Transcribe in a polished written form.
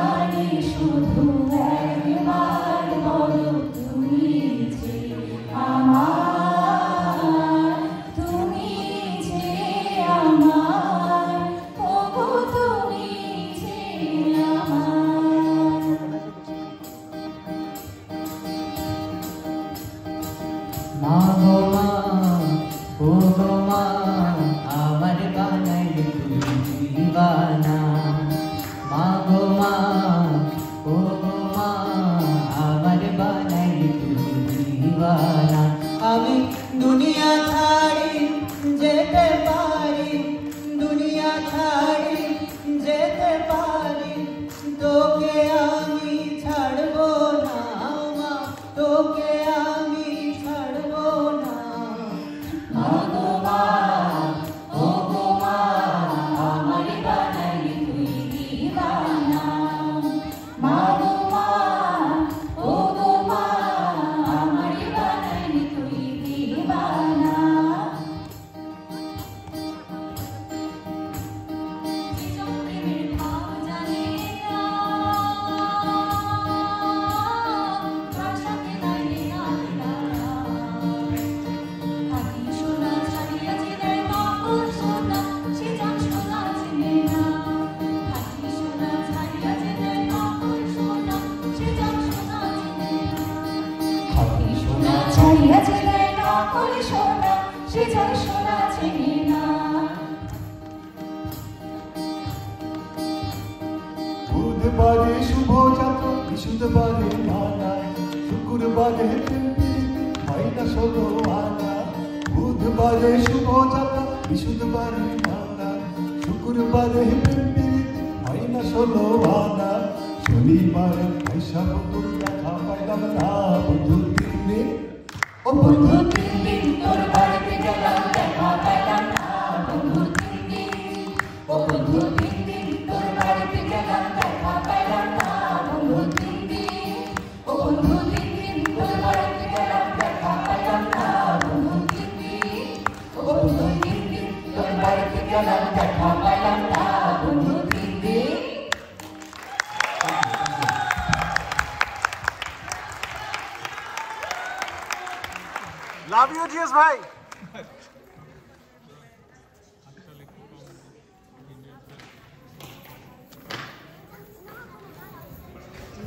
প্রাণে শুধু একবার বলো তুমি যে আমার, তুমি যে আমার, ওগো তুমি যে আমার। মা গো মা, ও গো মা, আমার বানাইলে তুমি দিবানা। মা গো মা, ও গো মা, আমার বানাইলে তুমি দিবানা। আমি দুনিয়া ছাড়ি যেতে পারি, দুনিয়া ছাড়ি যেতে পারি, তোকে আমি ছাড়বো না মা, তোকে আমি ছাড়বো না। মা গো মা, ও গো মা, আমার বানাইলে তুই দিবানা। মা গো মা, ও গো মা, আমার বানাইলে তুই দিবানা। যেসব প্রেমের ভাব জানে না, তার সাথে নাই আলাদা। খাঁটি সোনা ছাড়িয়া যে দেয় নকল সোনা, সে জান সোনা চেনে না। খাঁটি সোনা ছাড়িয়া যে দেয় নকল সোনা, সে জান সোনা চেনে না। খাঁটি সোনা ছাড়িয়া যে দেয় নকল সোনা, সে জান সোনা চেনে না। বুধবারে শুভযাত্রা, বৃহস্পতিবারে মানায়, শুক্রবারে হয় না ষোলো আনা। বুধবারে শুভযাত্রা, বৃহস্পতিবারে মানায়, শুক্রবারে হয় না ষোলো আনা। শনিবারে পয়সা বন্ধুর দেখা পাইলাম না বন্ধুর দিনে। ও বন্ধু তিন দিন তোর বাড়িতে গেলাম, দেখা পেলাম না বন্ধুর তিন দিন। ও বন্ধু তিন দিন তোর বাড়িতে গেলাম, দেখা পেলাম না বন্ধুর তিন দিন। ও বন্ধু তিন দিন তোর বাড়িতে গেলাম, দেখা পেলাম না বন্ধুর তিন দিন। ও বন্ধু তিন দিন তোর বাড়িতে গেলাম, দেখা পেলাম না বন্ধুর তিন দিন। লাভ ইউ জিএস ভাই।